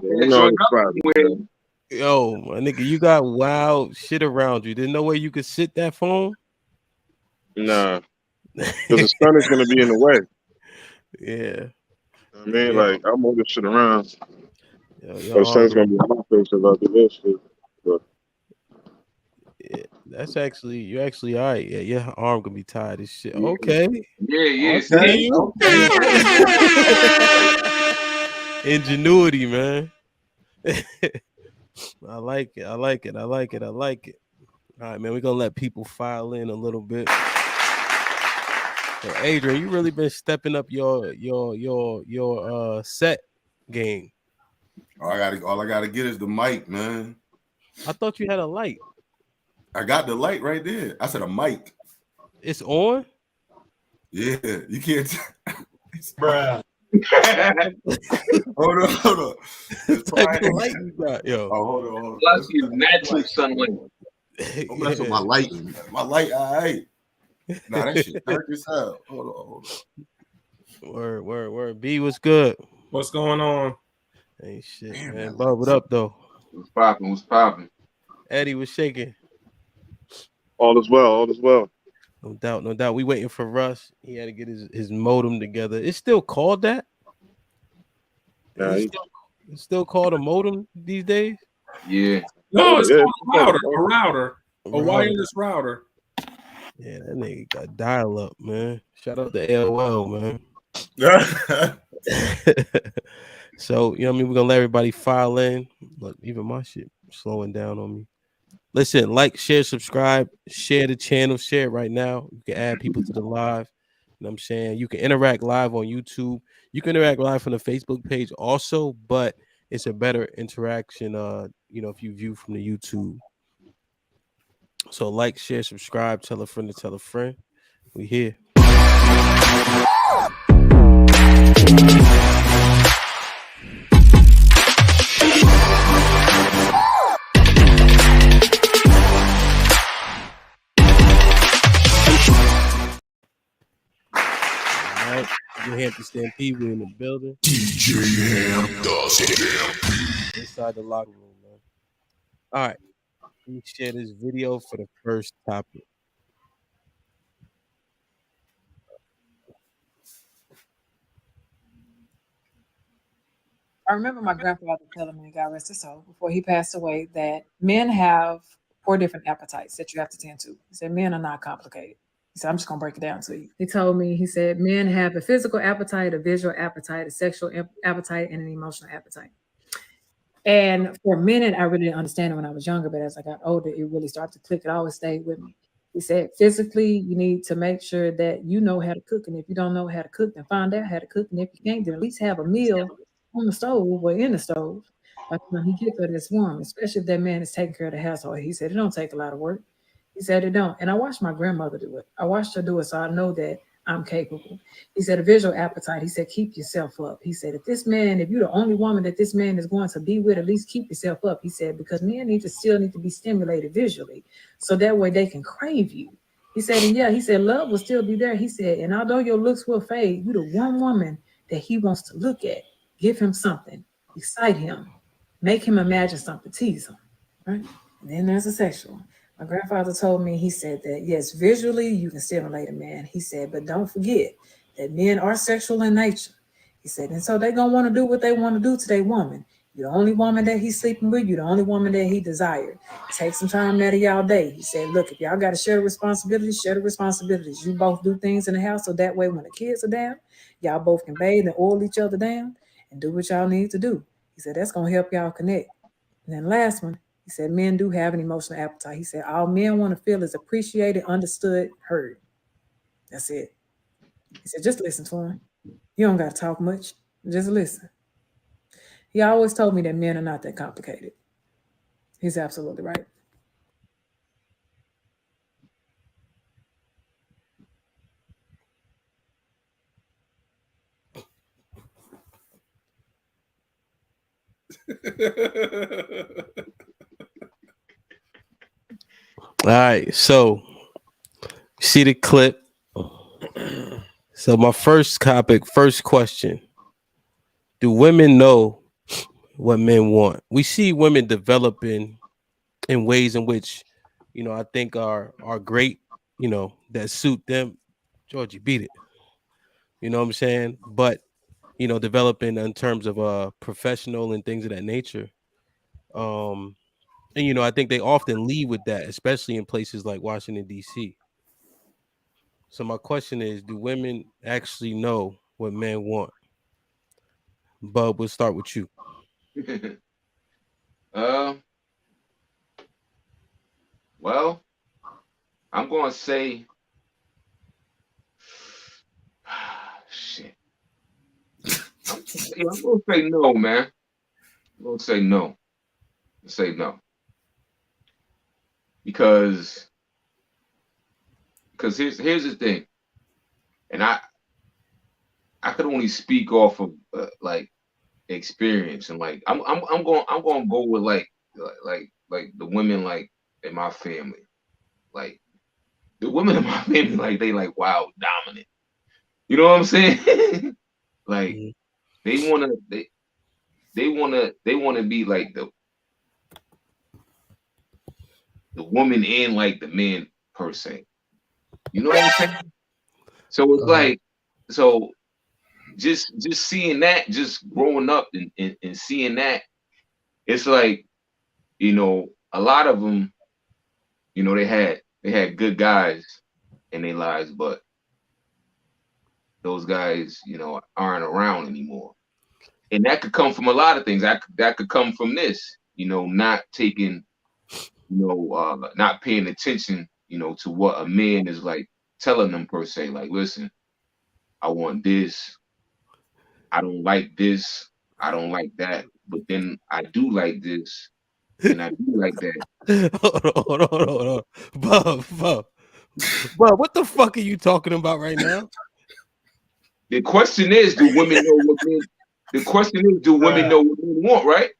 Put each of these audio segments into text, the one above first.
You know it's private. Man. Yo, my nigga, you got wild shit around you. There's no way you could sit that phone. Nah, because the sun is gonna be in the way. Yeah. I mean, Yeah. like I move this shit around. Yo, But your the sun's arm. gonna be in my face if I do this shit. But Yeah, that's actually you actually all right. Yeah, your arm gonna be tied as shit. Yeah, Okay. yeah. Okay. See, okay. Ingenuity, man. I like it. I like it. I like it. I like it. All right, man. We're gonna let people file in a little bit. So, Adrian, you really been stepping up your set game. All I gotta get is the mic, man. I thought you had a light. I got the light right there. I said a mic. It's on. Yeah, you can't. Bruh. Hold on. It's Type of probably... light you got, yo. Oh, hold on. Plus, you natural sunlight. Don't mess with my lighting. My light, all right. Nah, that shit dark as hell. Hold on. Word. B, what's good? What's going on? Ain't shit, Damn, man. that Bub, what up, though? What's popping? Eddie was shaking. all is well. All is well. No doubt. We waiting for Russ. He had to get his modem together. It's still called that? Nah, It's still called a modem these days? Yeah. No, it's Yeah, called a router. A wireless router. Yeah, that nigga got dial up, man. Shout out to AOL, man. So, you know what I mean? We're gonna let everybody file in. Look, even my shit slowing down on me. Listen, like, share, subscribe, share the channel, share it right now. You can add people to the live. You know what I'm saying? You can interact live on YouTube. You can interact live on the Facebook page also, but it's a better interaction, if you view from the YouTube. So like, share, subscribe, tell a friend to tell a friend. We here. Alright, you Hampton Stampede, we in the building. DJ Ham the Stampede. Inside the locker room, man. All right. Let me share this video for the first topic. I remember my grandfather telling me, God rest his soul, before he passed away, that men have 4 different appetites that you have to tend to. He said, men are not complicated. He said, I'm just going to break it down to you. He told me, he said, men have a physical appetite, a visual appetite, a sexual appetite, and an emotional appetite. And for a minute, I really didn't understand it when I was younger, but as I got older, it really started to click. It always stayed with me. He said, physically, you need to make sure that you know how to cook. And if you don't know how to cook, then find out how to cook. And if you can't, then at least have a meal on the stove or in the stove. Like when he gets there, it's warm, especially if that man is taking care of the household. He said, it don't take a lot of work. He said, it don't. And I watched my grandmother do it. I watched her do it, so I know that I'm capable. He said, a visual appetite. He said, keep yourself up. He said, if you're the only woman that this man is going to be with, at least keep yourself up. He said, because men still need to be stimulated visually, so that way they can crave you. He said, and yeah, he said, love will still be there. He said, and although your looks will fade, you're the one woman that he wants to look at. Give him something, excite him, make him imagine something, tease him, right? And then there's a sexual. My grandfather told me, he said that, yes, visually you can stimulate a man. He said, but don't forget that men are sexual in nature. He said, and so they're going to want to do what they want to do to their woman. You're the only woman that he's sleeping with. You're the only woman that he desired. Take some time out of y'all day. He said, look, if y'all got to share the responsibilities, share the responsibilities. You both do things in the house, so that way when the kids are down, y'all both can bathe and oil each other down and do what y'all need to do. He said, that's going to help y'all connect. And then last one, he said, men do have an emotional appetite. He said, all men want to feel is appreciated, understood, heard. That's it. He said, just listen to him. You don't got to talk much. Just listen. He always told me that men are not that complicated. He's absolutely right. All right, so see the clip. So my first topic, first question: do women know what men want. We see women developing in ways in which, I think are great, that suit them. Georgie, beat it. You know what I'm saying? But developing in terms of professional and things of that nature. And I think they often lead with that, especially in places like Washington, D.C. So my question is, do women actually know what men want? Bub, we'll start with you. Well, I'm gonna say shit. I'm gonna say no, man. I'm gonna say no. Say no. Because here's the thing, and I could only speak off of like experience, and like I'm going to go with like the women like in my family, like the women in my family, like they like wild dominant. You know what I'm saying? Like Mhm. they wanna be like the woman and like the man per se. You know what I'm saying? So it's Uh-huh. like so just seeing that, just growing up and seeing that, it's like, a lot of them, they had good guys in their lives, but those guys, aren't around anymore. And that could come from a lot of things. That could come from this, not taking, not paying attention, to what a man is like telling them per se. Like, listen, I want this. I don't like this. I don't like that. But then I do like this, and I do like that. Hold on. Bub, what the fuck are you talking about right now? The question is, do women know what men? The question is, do women know what men want? Right?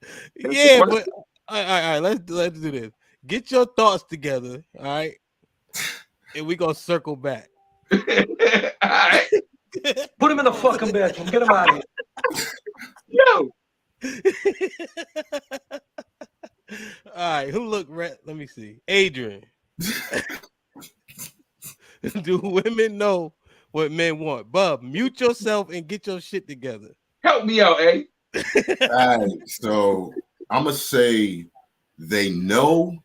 That's the Yeah, question. but all right, let's do this. Get your thoughts together, all right, and we gonna circle back. All right, Put him in the fucking bedroom. Get him out of here. yo. All right, who look red? Let me see. Adrian. Do women know what men want? Bub, mute yourself and get your shit together. Help me out, eh? All right, so I'm gonna say they know,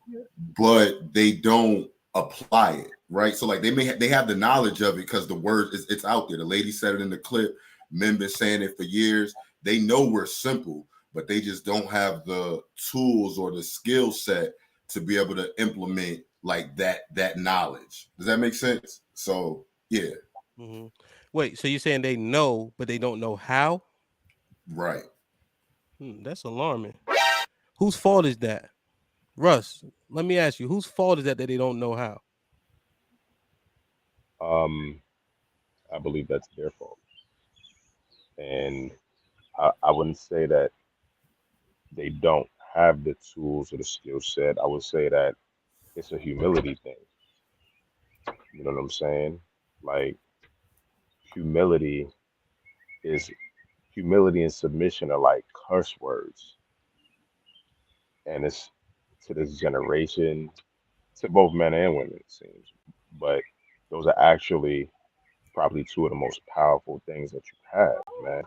but they don't apply it, right? So like they have the knowledge of it because the word is it's out there. The lady said it in the clip. Men been saying it for years. They know we're simple, but they just don't have the tools or the skill set to be able to implement like that knowledge. Does that make sense? So yeah, Mhm. Wait, so you're saying they know, but they don't know how? right. That's alarming. Whose fault is that? Russ, let me ask you, whose fault is that they don't know how? I believe that's their fault. And I wouldn't say that they don't have the tools or the skill set. I would say that it's a humility thing. You know what I'm saying? Like humility is humility and submission are like curse words. And it's to this generation, to both men and women, it seems. But those are actually probably two of the most powerful things that you have, man.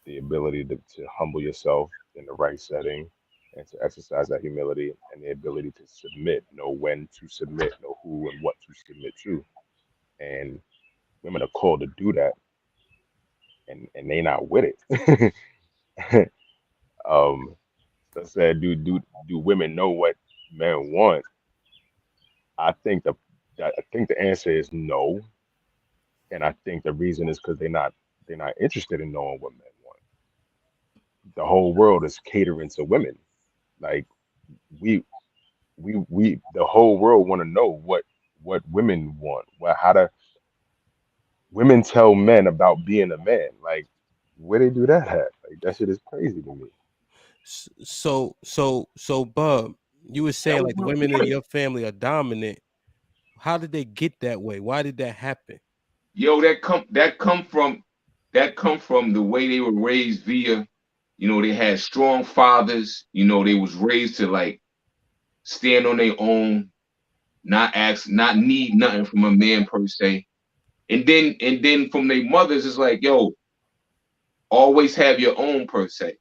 The ability to humble yourself in the right setting and to exercise that humility and the ability to submit, know when to submit, know who and what to submit to. And women are called to do that and they not with it. So I said, do women know what men want? I think the answer is no. And I think the reason is because they're not interested in knowing what men want. The whole world is catering to women. Like we the whole world want to know what women want. How to women tell men about being a man. Like where they do that at? Like that shit is crazy to me. So, Bub, you were That saying was like the my women in point. your family are dominant. How did they get that way? Why did that happen? Yo, that come from the way they were raised via, You know, they had strong fathers. You know, they was raised to like stand on their own, not ask, not need nothing from a man per se. And then from their mothers, it's like, yo, always have your own per se.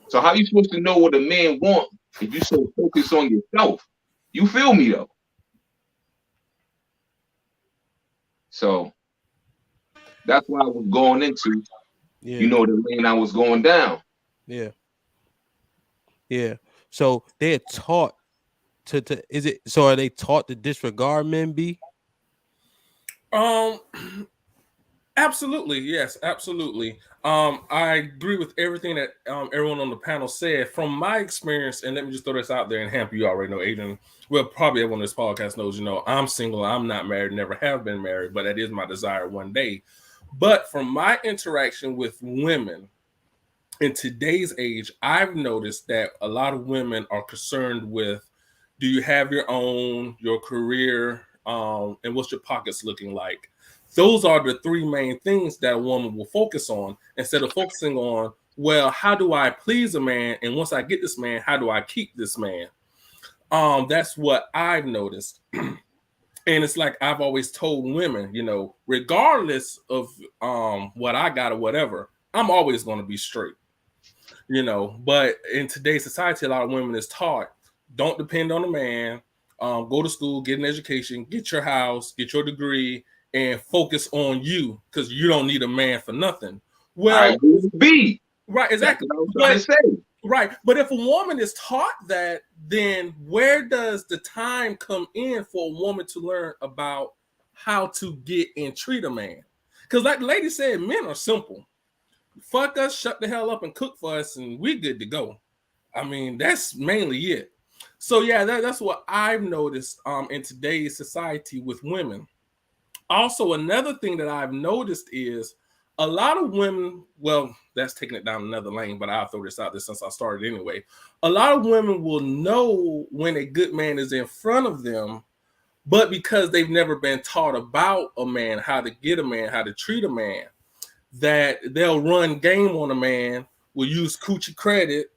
So how you supposed to know what a man want if you so focused on yourself? You feel me though? So that's what I was going into. Yeah. You know, the lane I was going down. Yeah. Yeah. So they're taught to is it so are they taught to disregard men, B? Absolutely, yes, absolutely. I agree with everything that everyone on the panel said. From my experience, and let me just throw this out there, and Hamp, you already know, Aiden. Well, probably everyone on this podcast knows. You know, I'm single. I'm not married. Never have been married, but that is my desire one day. But from my interaction with women in today's age, I've noticed that a lot of women are concerned with: do you have your career, and what's your pockets looking like? Those are the three main things that a woman will focus on instead of focusing on, well, how do I please a man? And once I get this man, how do I keep this man? That's what I've noticed. And it's like I've always told women, you know, regardless of what I got or whatever, I'm always going to be straight, you know. But in today's society, a lot of women is taught, don't depend on a man, go to school, get an education, get your house, get your degree, and focus on you because you don't need a man for nothing. Well, I agree with B. right, exactly. That's what I was trying to say. Right. But if a woman is taught that, then where does the time come in for a woman to learn about how to get and treat a man? Because like the lady said, men are simple. Fuck us, shut the hell up and cook for us, and we're good to go. I mean, that's mainly it. So yeah, that's what I've noticed in today's society with women. Also, another thing that I've noticed is a lot of women, well, that's taking it down another lane, but I'll throw this out there since I started anyway. A lot of women will know when a good man is in front of them, but because they've never been taught about a man, how to get a man, how to treat a man, that they'll run game on a man, will use coochie credit,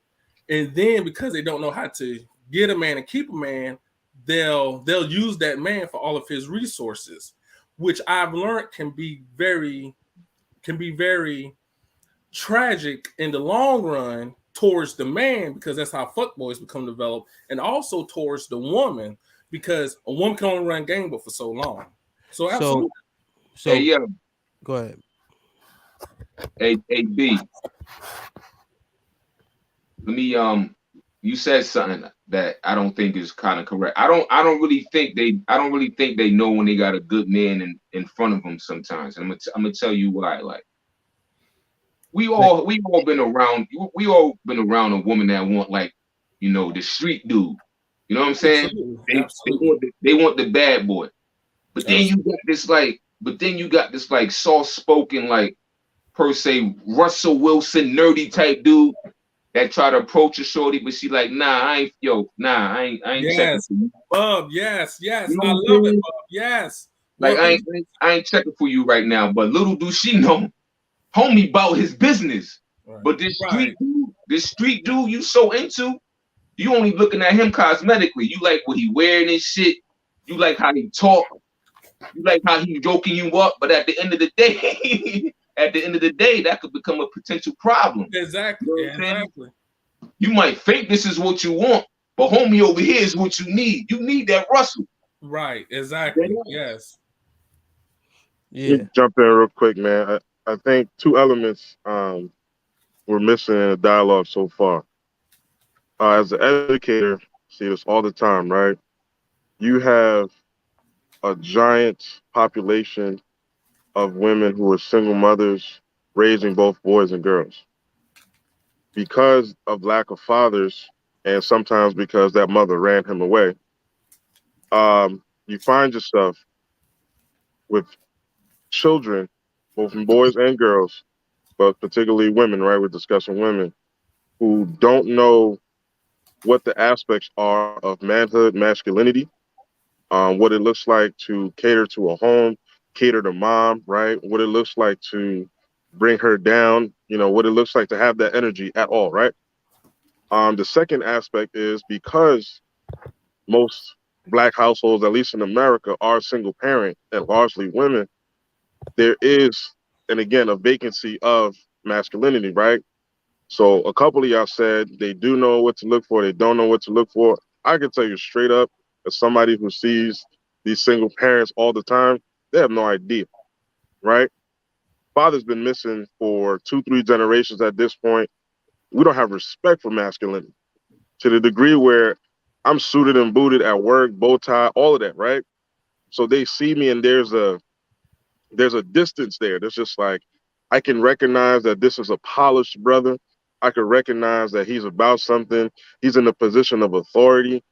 and then because they don't know how to get a man and keep a man, they'll use that man for all of his resources, which I've learned can be very tragic in the long run towards the man, because that's how fuckboys become developed, and also towards the woman, because a woman can only run game but for so long. So absolutely. So Hey, yeah. go ahead. Hey, B. Let me you said something that I don't think is kind of correct. I don't really think they know when they got a good man in front of them sometimes. And I'm gonna tell you why. Like we all been around a woman that want, like, you know, the street dude. You know what I'm saying? They want the bad boy. But then you got this like soft spoken, like, per se Russell Wilson nerdy type dude that try to approach a shorty, but she like, I ain't checking for you. Bub, yes, You know I what love I'm it, saying? Bub, yes. Like, I ain't checking for you right now. But little do she know, homie about his business. Right. But this street dude you so into, you only looking at him cosmetically. You like what he wearing and shit. You like how he talk. You like how he joking you up. But at the end of the day, that could become a potential problem. Exactly. You know what I'm saying? Exactly. You might think this is what you want, but homie over here is what you need. You need that Russell. Right. Exactly. Yes. Yeah. Let me jump in real quick, man. I think two elements we're missing in the dialogue so far. As an educator, see this all the time, right? You have a giant population of women who are single mothers raising both boys and girls. Because of lack of fathers, and sometimes because that mother ran him away, you find yourself with children, both boys and girls, but particularly women, right? We're discussing women who don't know what the aspects are of manhood, masculinity, what it looks like to cater to a home, cater to mom, right? What it looks like to bring her down, what it looks like to have that energy at all, right? The second aspect is because most black households, at least in America, are single parent and largely women, there is, and again, a vacancy of masculinity, right? So a couple of y'all said they do know what to look for, they don't know what to look for. I can tell you straight up, as somebody who sees these single parents all the time, they have no idea, right? Father's been missing for two, three generations at this point. We don't have respect for masculinity to the degree where I'm suited and booted at work, bow tie, all of that, right? So they see me and there's a distance there. There's just like I can recognize that this is a polished brother. I can recognize that he's about something. He's in a position of authority.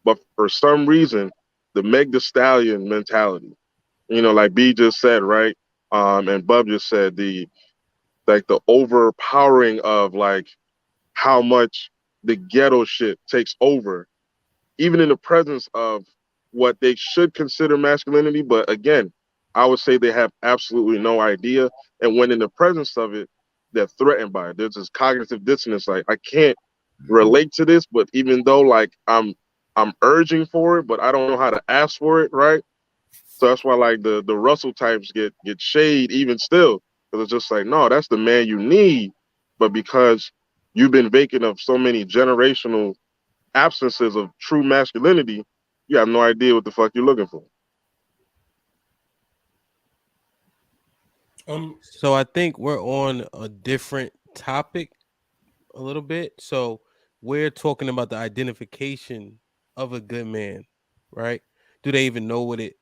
But for some reason, the Meg the Stallion mentality, like B just said, right? And Bub just said the overpowering of like how much the ghetto shit takes over even in the presence of what they should consider masculinity. But again, I would say they have absolutely no idea. And when in the presence of it, they're threatened by it. There's this cognitive dissonance. Like I can't relate to this, but even though like I'm urging for it, but I don't know how to ask for it, right? So that's why like the Russell types get shade even still. Because it's just like, no, that's the man you need. But because you've been vacant of so many generational absences of true masculinity, you have no idea what the fuck you're looking for. So I think we're on a different topic a little bit. So we're talking about the identification of a good man, right? Do they even know what it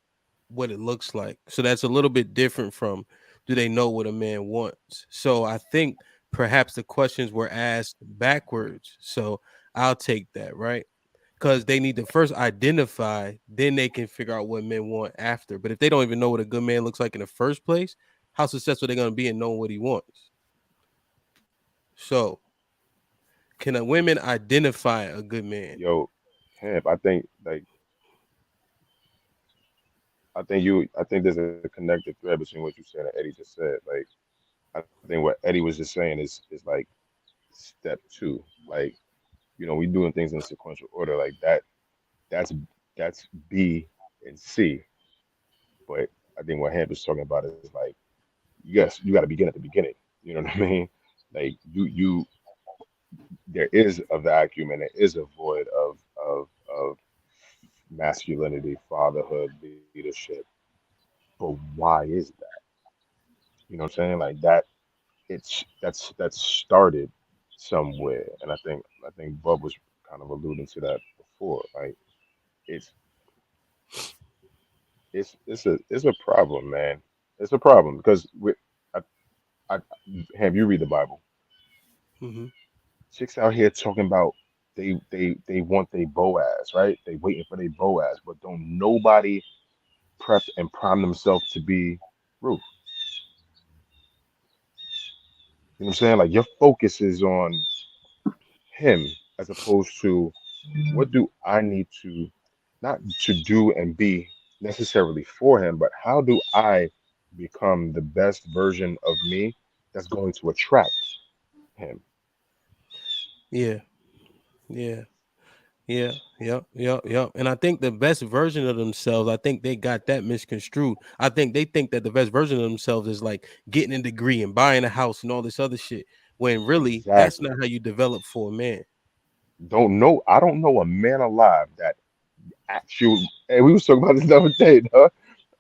looks like? So that's a little bit different from do they know what a man wants? So I think perhaps the questions were asked backwards. So I'll take that, right? Because they need to first identify, then they can figure out what men want after. But if they don't even know what a good man looks like in the first place, how successful are they going to be in knowing what he wants? So can a women identify a good man? Yo, Camp, I think there's a connected thread between what you said and Eddie just said. Like I think what Eddie was just saying is like step two. Like, we doing things in sequential order like that. That's that's B and C. But I think what Hamp is talking about is like, yes, you got to begin at the beginning. You know what I mean? Like there is a vacuum and there is a void of masculinity, fatherhood, leadership. But why is that? You know what I'm saying? Like that. That's started somewhere, and I think Bub was kind of alluding to that before. Like it's it's a problem, man. It's a problem because I, I have you read the Bible. Mm-hmm. Chicks out here talking about they want their Boaz, right? They waiting for their Boaz, but don't nobody prep and prime themselves to be Ruth. You know what I'm saying? Like your focus is on him as opposed to what do I need to not to do and be necessarily for him, but how do I become the best version of me that's going to attract him? Yeah, yeah. Yeah, yep, yep, yep. And I think the best version of themselves, I think they got that misconstrued. I think they think that the best version of themselves is like getting a degree and buying a house and all this other shit. When really, that's not Exactly. how you develop for a man. I don't know a man alive that actually, and we was talking about this the other day, dog.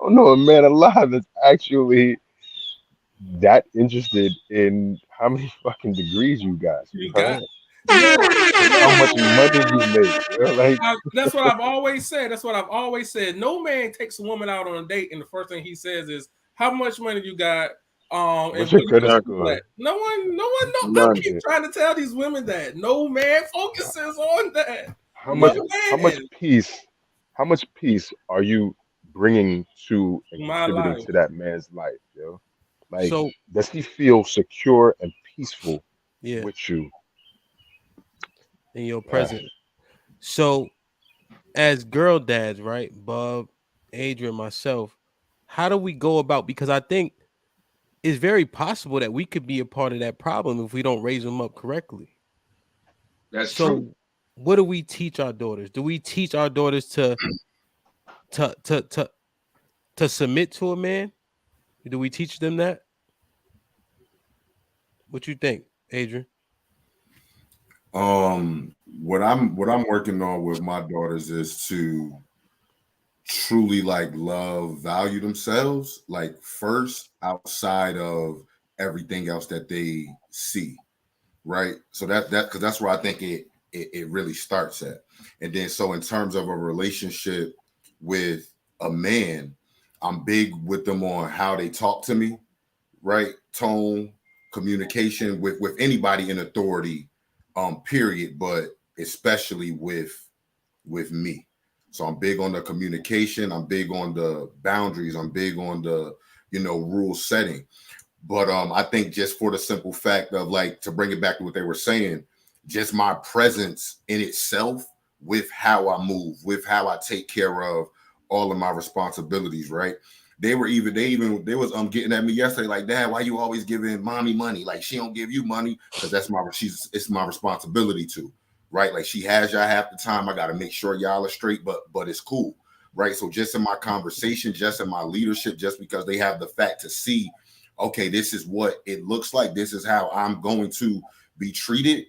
I don't know a man alive that's actually that interested in how many fucking degrees you got, You got right? yeah, And how much money you make, yo. Like, that's what I've always said. That's what I've always said. No man takes a woman out on a date, and the first thing he says is, "How much money you got?" And what's your what you credit looking for Exactly. that? score? No one. I None. keep Yeah. trying to tell these women that no man focuses on that. How No much Yeah. how much man. peace how much peace are you bringing to and My contributing life. to that man's life, yo? Like, So does he feel secure and peaceful yeah, with you? in your Uh, present. So as girl dads, right? Bub, Adrian, myself, how do we go about? Because I think it's very possible that we could be a part of that problem if we don't raise them up correctly. That's true. So, what do we teach our daughters? Do we teach our daughters to to to to submit to a man? Do we teach them that? What you think, Adrian? What I'm working on with my daughters is to truly like love, value themselves, like first outside of everything else that they see, right? So that because that's where I think it really starts at. And then so in terms of a relationship with a man, I'm big with them on how they talk to me, right? Tone, communication with anybody in authority, period, but especially with me. So I'm big on the communication, I'm big on the boundaries, I'm big on the rule setting. But I think just for the simple fact of like to bring it back to what they were saying, just my presence in itself with how I move, with how I take care of all of my responsibilities, right? They was getting at me yesterday like, Dad, why you always giving mommy money? Like she don't give you money because it's my responsibility to, right? Like she has y'all half the time. I got to make sure y'all are straight, but it's cool, right? So just in my conversation, just in my leadership, just because they have the fact to see, okay, this is what it looks like. This is how I'm going to be treated.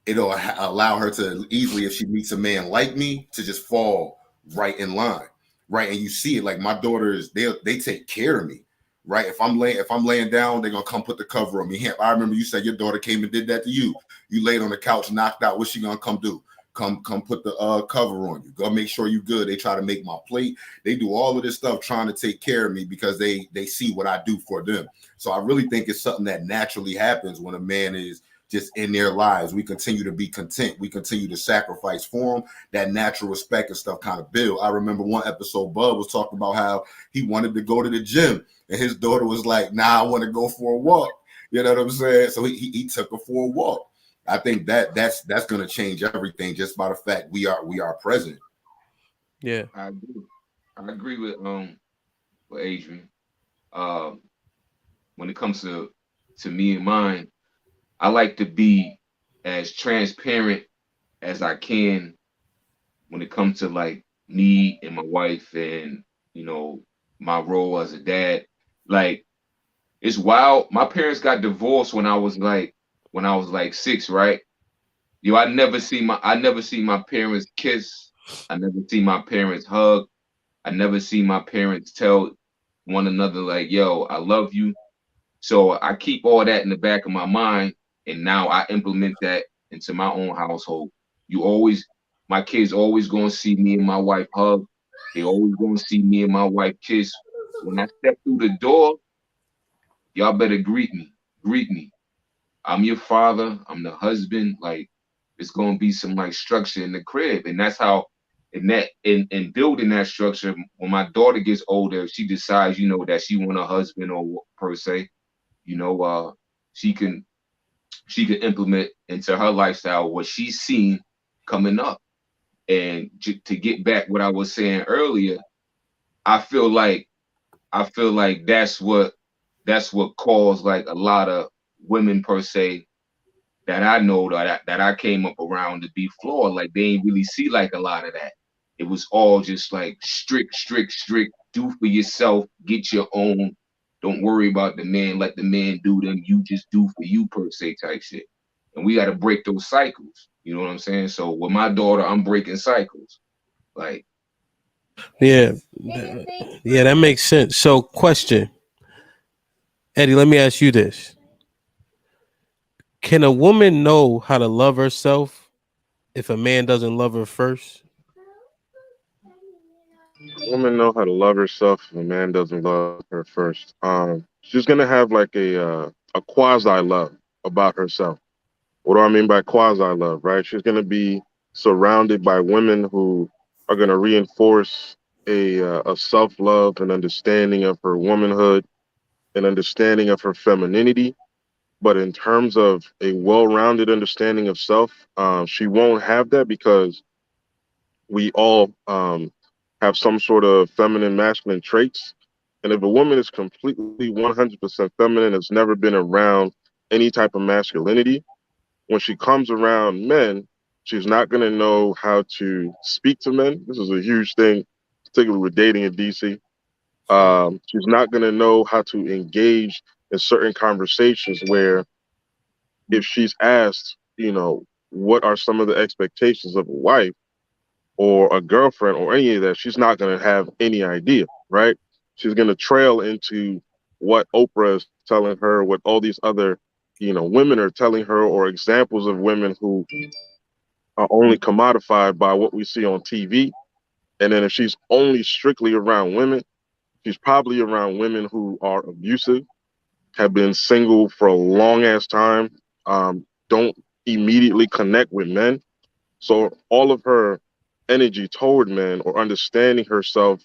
It'll allow her to easily, if she meets a man like me, to just fall right in line, right? And you see it, like my daughters, they take care of me, right? If I'm laying down, they're gonna come put the cover on me. I remember you said your daughter came and did that to you. You laid on the couch, knocked out. What's she gonna come do? Come put the cover on you. Go make sure you good. They try to make my plate. They do all of this stuff trying to take care of me because they see what I do for them. So I really think it's something that naturally happens when a man is just in their lives. We continue to be content. We continue to sacrifice for them. That natural respect and stuff kind of build. I remember one episode, Bud was talking about how he wanted to go to the gym, and his daughter was like, "Nah, I want to go for a walk." You know what I'm saying? So he took her for a walk. I think that's going to change everything just by the fact we are present. Yeah. I agree with Adrian. Um, when it comes to me and mine, I like to be as transparent as I can when it comes to like me and my wife and you know my role as a dad. Like it's wild. My parents got divorced when I was like 6, right? Yo, I never see my parents kiss. I never see my parents hug. I never see my parents tell one another like, "Yo, I love you." So I keep all that in the back of my mind, and now I implement that into my own household. You always, my kids always gonna see me and my wife hug. They always gonna see me and my wife kiss. When I step through the door, y'all better greet me. Greet me. I'm your father. I'm the husband. Like it's gonna be some like structure in the crib, and that's how. In building that structure, when my daughter gets older, if she decides, that she want a husband or per se, you know, she can she can implement into her lifestyle what she's seen coming up. And to get back what I was saying earlier, I feel like that's what caused like a lot of women per se that I know that I came up around to be flawed. Like they ain't really see like a lot of that. It was all just like strict, strict, strict. Do for yourself. Get your own. Don't worry about the man. Let the man do them. You just do for you per se type shit. And we got to break those cycles. You know what I'm saying? So with my daughter, I'm breaking cycles. Like Yeah. Yeah, that makes sense. So, question, Eddie, let me ask you this. Can a woman know how to love herself if a man doesn't love her first? Women know how to love herself if a man doesn't love her first. She's gonna have like a quasi love about herself. What do I mean by quasi love? Right? She's gonna be surrounded by women who are gonna reinforce a self love and understanding of her womanhood and understanding of her femininity. But in terms of a well rounded understanding of self, she won't have that because we all have some sort of feminine, masculine traits. And if a woman is completely 100% feminine, has never been around any type of masculinity, when she comes around men, she's not going to know how to speak to men. This is a huge thing, particularly with dating in DC. She's not going to know how to engage in certain conversations where, if she's asked, what are some of the expectations of a wife or a girlfriend or any of that, she's not going to have any idea, right? She's going to trail into what Oprah is telling her, what all these other, women are telling her, or examples of women who are only commodified by what we see on TV. And then if she's only strictly around women, she's probably around women who are abusive, have been single for a long ass time, don't immediately connect with men. So all of her energy toward men, or understanding herself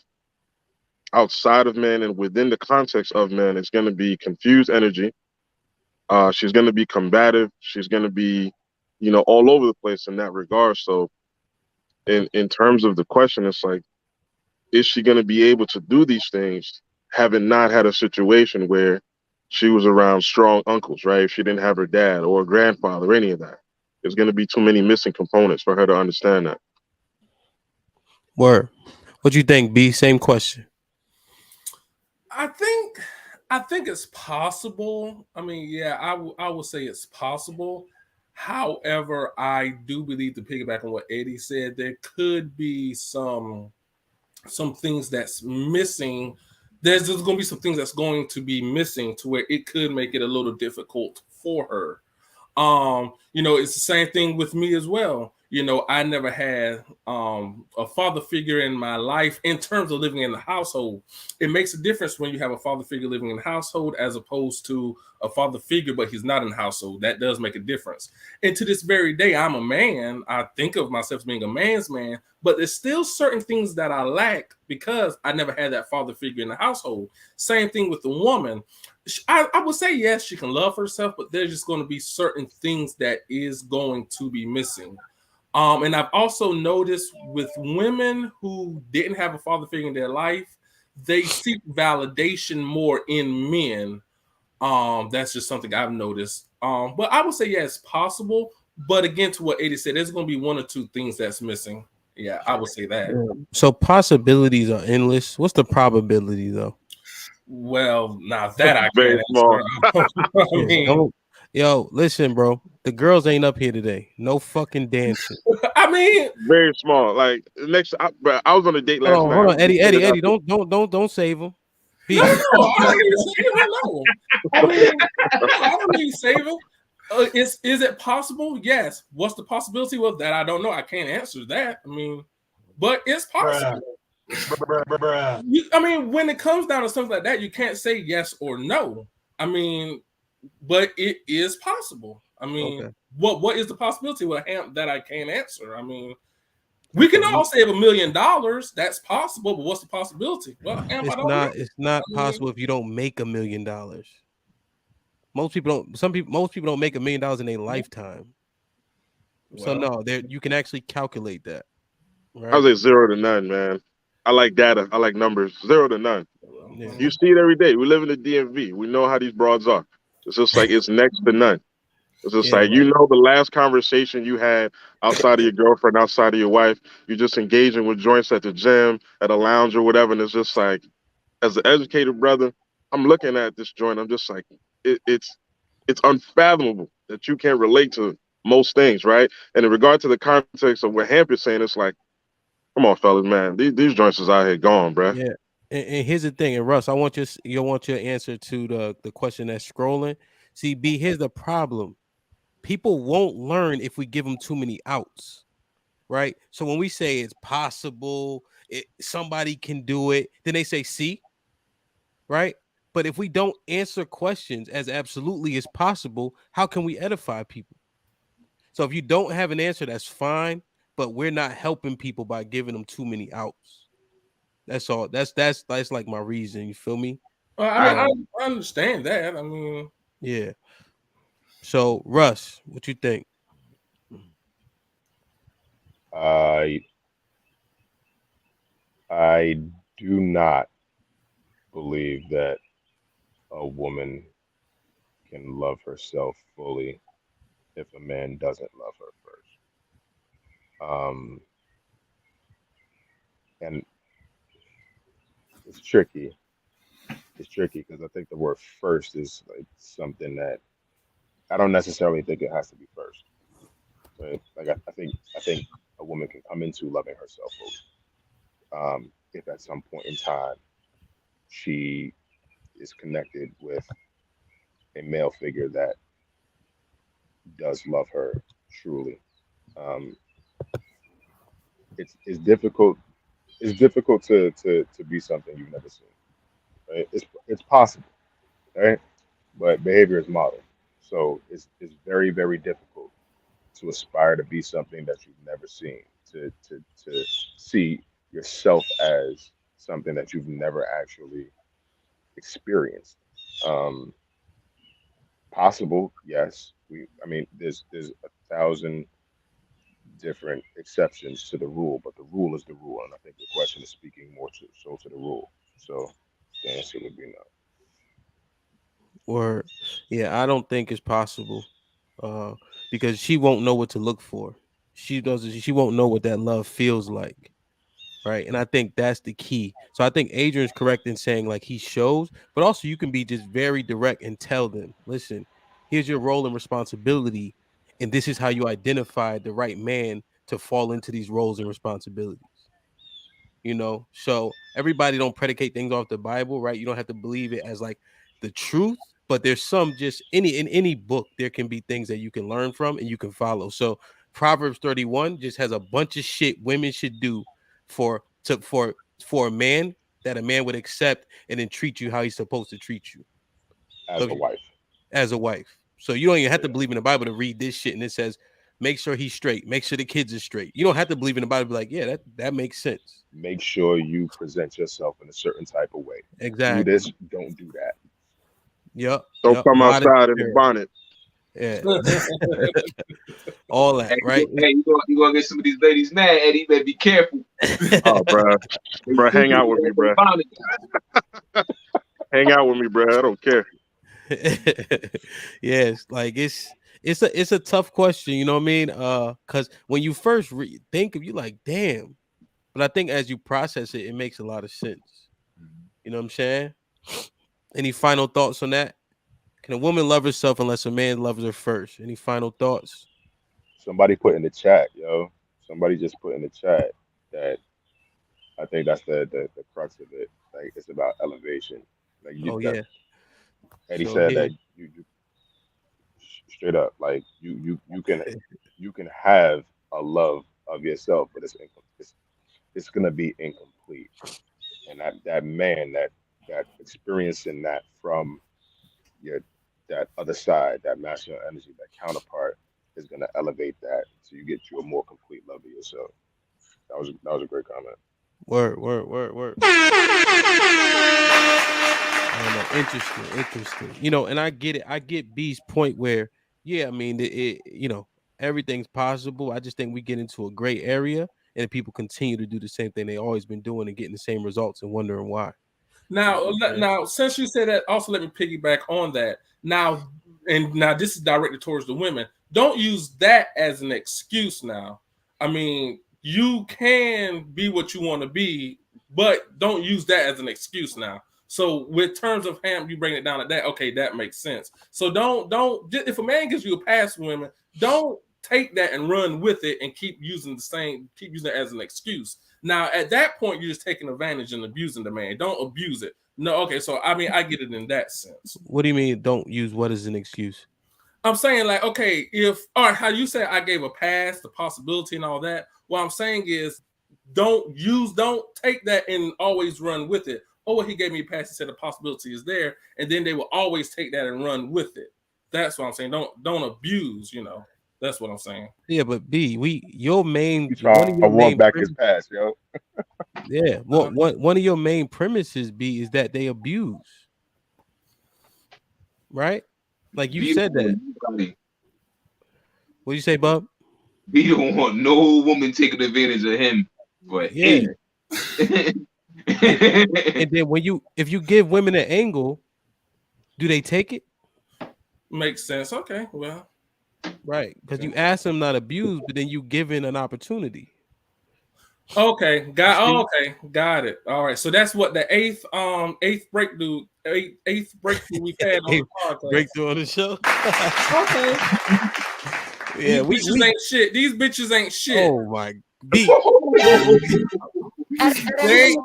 outside of men and within the context of men, is going to be confused energy. She's going to be combative. She's going to be, all over the place in that regard. So in terms of the question, it's like, is she going to be able to do these things, having not had a situation where she was around strong uncles, right? If she didn't have her dad or a grandfather, or any of that, there's going to be too many missing components for her to understand that. Word. What you think, B? Same question. I think it's possible. I mean, yeah, I would say it's possible. However, I do believe, to piggyback on what Eddie said, there could be some things that's missing. There's just going to be some things that's going to be missing to where it could make it a little difficult for her. It's the same thing with me as well. I never had a father figure in my life in terms of living in the household. It makes a difference when you have a father figure living in the household as opposed to a father figure, but he's not in the household. That does make a difference. And to this very day, I'm a man. I think of myself as being a man's man, but there's still certain things that I lack because I never had that father figure in the household. Same thing with the woman. I would say yes, she can love herself, but there's just going to be certain things that is going to be missing. And I've also noticed with women who didn't have a father figure in their life, they seek validation more in men. That's just something I've noticed. But I would say yeah, it's possible. But again, to what Eddie said, there's going to be one or two things that's missing. Yeah, I would say that. So possibilities are endless. What's the probability though? Well, now that I Very can't small. answer. I mean, Yo, listen, bro. The girls ain't up here today. No fucking dancing. I mean, Very small. Like bro, I was on a date last night. Hold on, Eddie, don't save him. B. no, I don't need to save it. No, I mean, no, I don't need to save it. Is it possible? Yes. What's the possibility? Well, that I don't know. I can't answer that. I mean, but it's possible. I mean, when it comes down to something like that, you can't say yes or no. I mean, but it is possible. I mean, Okay. what is the possibility with Hamp that I can't answer? I mean, we can all save $1 million. That's possible, but what's the possibility? Well, Hamp, I don't know. It's not possible if you don't make $1 million. Most people don't make $1 million in their lifetime. So no, you can actually calculate that. Right? I was at 0 to none, man. I like data. I like numbers. 0 to none. Yeah. You see it every day. We live in the DMV. We know how these broads are. It's just like it's next to none. It's just like, the last conversation you had outside of your girlfriend, outside of your wife, you're just engaging with joints at the gym, at a lounge or whatever. And it's just like, as an educated brother, I'm looking at this joint. I'm just like, it's unfathomable that you can't relate to most things, right? And in regard to the context of what Hamp is saying, it's like, come on, fellas, man. These joints is out here gone, bro. Yeah. And here's the thing, and Russ, I want your answer to the question that's scrolling. See, B, here's the problem. People won't learn if we give them too many outs, right? So when we say it's possible, somebody can do it, then they say, see, right? But if we don't answer questions as absolutely as possible, how can we edify people? So if you don't have an answer, that's fine, but we're not helping people by giving them too many outs. That's all. That's like my reason. You feel me? I understand that. I mean, yeah. So Russ, what you think? I do not believe that a woman can love herself fully if a man doesn't love her first. Um, and it's tricky. It's tricky because I think the word first is like something that I don't necessarily think it has to be first. Right? Like I think a woman can come into loving herself fully. If at some point in time she is connected with a male figure that does love her truly. Um, it's difficult. It's difficult to be something you've never seen. Right? It's possible, right? But behavior is modeled, so it's very very difficult to aspire to be something that you've never seen. To see yourself as something that you've never actually experienced. Um, Possible, yes. I mean, there's a thousand different exceptions to the rule, but the rule is the rule, and I think the question is speaking more to the rule. So the answer would be no. Or yeah, I don't think it's possible. Uh, because she won't know what to look for. She won't know what that love feels like. Right. And I think that's the key. So I think Adrian's correct in saying like he shows, but also you can be just very direct and tell them, listen, here's your role and responsibility. And this is how you identify the right man to fall into these roles and responsibilities. So everybody don't predicate things off the Bible, right? You don't have to believe it as like the truth, but there's some just in any book there can be things that you can learn from and you can follow. So Proverbs 31 just has a bunch of shit women should do for to for a man that a man would accept and then treat you how he's supposed to treat you. As So a wife, as a wife. So you don't even have to yeah. believe in the Bible to read this shit and it says make sure he's straight, make sure the kids are straight. You don't have to believe in the Bible to be like, yeah, that makes sense. Make sure you present yourself in a certain type of way. Do Exactly. this, don't do that. Yep. Don't Yep. come Modest outside in the appearance. bonnet. Yeah. All that, Hey, right? you gonna get some of these ladies mad, Eddie? You better be careful. Oh, bruh. They Bruh, see hang you out with me, with that bruh. bonnet. Hang out with me, bruh. I don't care. Yes, like it's a tough question, you know what I mean? Because when you first think of you like, damn, but I think as you process it, it makes a lot of sense. You know what I'm saying? Any final thoughts on that? Can a woman love herself unless a man loves her first? Any final thoughts? Somebody put in the chat, yo. Somebody just put in the chat that I think that's the crux of it. Like it's about elevation. Like you Oh that yeah, Eddie sure said that did. you straight up like you can have a love of yourself, but it's gonna be incomplete. And that man that experiencing that from your that other side, that masculine energy, that counterpart is gonna elevate that so you get you a more complete love of yourself. That was a great comment. Word, word, word, word. I don't know. Interesting, interesting. And I get it. I get B's point where, yeah, I mean, everything's possible. I just think we get into a gray area, and people continue to do the same thing they always been doing and getting the same results and wondering why. Now, Okay. now, since you said that, also let me piggyback on that. Now this is directed towards the women. Don't use that as an excuse. Now, I mean, you can be what you want to be, but don't use that as an excuse. Now, so with terms of ham, you bring it down to that. Okay, that makes sense. So don't if a man gives you a pass, women, don't take that and run with it and keep using it as an excuse. Now, at that point, you're just taking advantage and abusing the man. Don't abuse it. No, okay. So, I mean, I get it in that sense. What do you mean? Don't use what as an excuse? I'm saying, like, okay, all right, how you say I gave a pass, the possibility and all that. What I'm saying is, don't take that and always run with it. Oh, well, he gave me a pass. He said the possibility is there, and then they will always take that and run with it. That's what I'm saying. Don't abuse. That's what I'm saying. Yeah, but B, your main You try one of to your walk main back his past, yo. yeah, one of your main premises B is that they abuse, right? Like you B don't said want that. nobody. What you say, Bub? B don't want no woman taking advantage of him for Yeah, anything. And then if you give women an angle, do they take it? Makes sense. Okay, well, Right, because you ask them not abuse, but then you given an opportunity. okay, got it. All right, so that's what the eighth breakthrough we've had on the podcast. Breakthrough on the show. Okay, Yeah, these bitches ain't shit. These bitches ain't shit. Oh my B. They ain't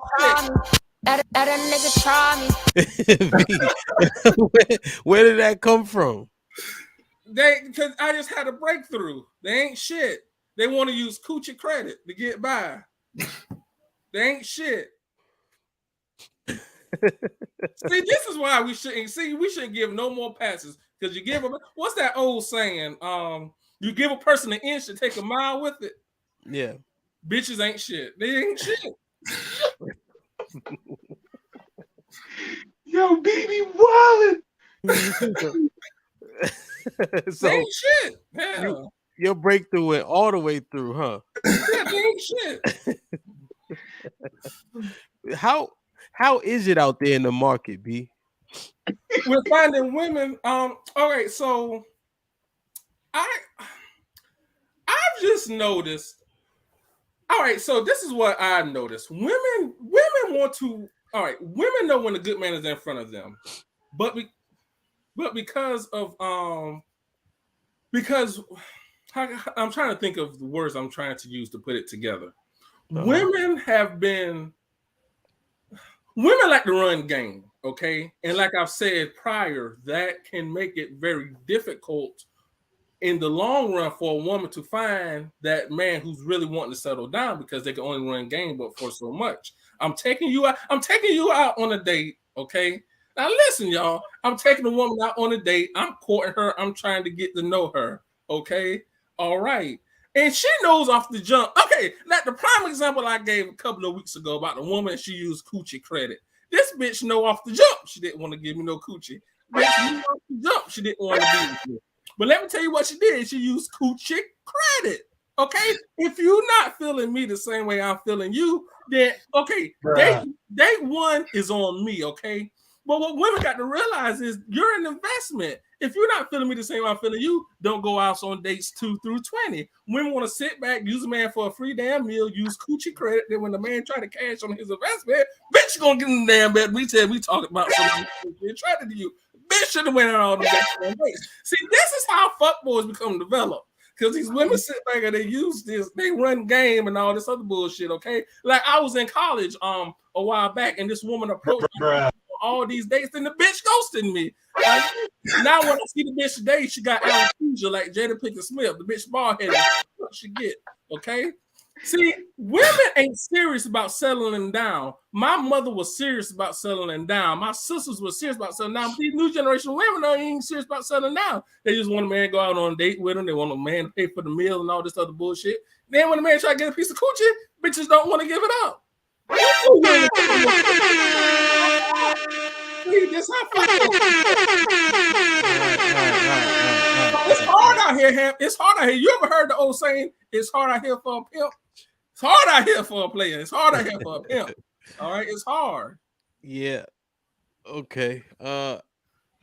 That nigga try me. Where did that come from? because I just had a breakthrough. They ain't shit. They want to use coochie credit to get by. They ain't shit. See, this is why we shouldn't give no more passes, because you give them, what's that old saying? You give a person an inch to take a mile with it. Yeah. Bitches ain't shit. They ain't shit. Yo, baby, wildin'. They ain't shit. Hell. Your breakthrough went all the way through, huh? Yeah, they ain't shit. How is it out there in the market, B? We're finding women. All right, so I've just noticed. All right, so this is what I noticed. Women want to. All right, women know when a good man is in front of them, but because I'm trying to think of the words I'm trying to use to put it together. Women like to run game, okay? And like I've said prior, that can make it very difficult in the long run for a woman to find that man who's really wanting to settle down, because they can only run game but for so much. I'm taking you out on a date, okay? Now listen, y'all. I'm taking a woman out on a date. I'm courting her. I'm trying to get to know her, okay? All right. And she knows off the jump. Okay, like the prime example I gave a couple of weeks ago about the woman, she used coochie credit. This bitch know off the jump she didn't want to give me no coochie. Bitch knew off the jump she didn't want to be with me. But let me tell you what she did. She used coochie credit. Okay? If you're not feeling me the same way I'm feeling you, then okay, day one is on me, okay? But what women got to realize is you're an investment. If you're not feeling me the same way I'm feeling you, don't go out on dates 2 through 20. Women want to sit back, use a man for a free damn meal, use coochie credit. Then when the man try to cash on his investment, bitch, you gonna get in the damn bed. We talking about something try to do you. Bitch should have went on all the dates. See, this is how fuckboys become developed. Because these women sit back and they use this, they run game and all this other bullshit, okay? Like I was in college a while back, and this woman approached me all these dates, and the bitch ghosted me. Now when I see the bitch today, she got alopecia like Jada Pinkett Smith. The bitch bald headed. What she get? Okay. See, women ain't serious about settling down. My mother was serious about settling down. My sisters were serious about settling down. But these new generation women ain't serious about settling down. They just want a man to go out on a date with them. They want a man to pay for the meal and all this other bullshit. Then when a man try to get a piece of coochie, bitches don't want to give it up. This It's hard out here, Ham. It's hard out here. You ever heard the old saying, it's hard out here for a pimp? It's hard out here for a player. It's hard out here for a pimp. All right, it's hard. Yeah. Okay.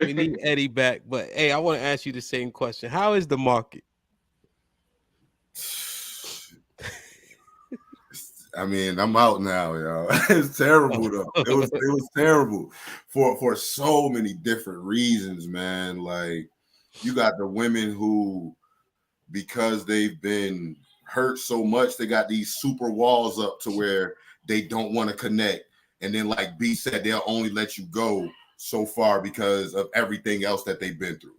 We need Eddie back, but hey, I want to ask you the same question. How is the market? I mean, I'm out now, y'all. It's terrible though. It was terrible for so many different reasons, man. Like you got the women who, because they've been hurt so much, they got these super walls up to where they don't want to connect. And then, like B said, they'll only let you go so far because of everything else that they've been through.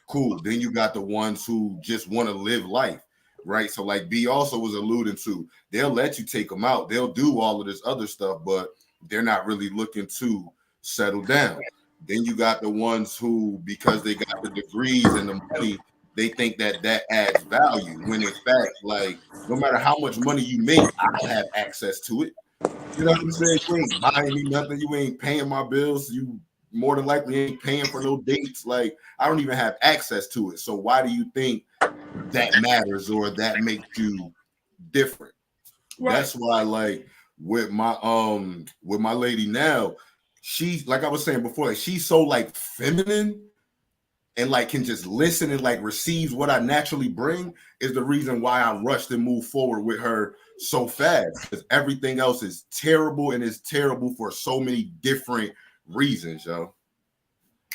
Cool. Then you got the ones who just want to live life. Right. So like B also was alluding to, they'll let you take them out. They'll do all of this other stuff, but they're not really looking to settle down. Then you got the ones who, because they got the degrees and the money, they think that adds value. When in fact, like, no matter how much money you make, I don't have access to it. You know what I'm saying? You ain't buying me nothing. You ain't paying my bills. You more than likely ain't paying for no dates. Like, I don't even have access to it. So why do you think that matters or that makes you different? Right. That's why, like, with my lady now, she's like I was saying before, like, she's so like feminine and like can just listen and like receives what I naturally bring is the reason why I rushed and moved forward with her so fast. Because everything else is terrible and is terrible for so many different reasons, yo.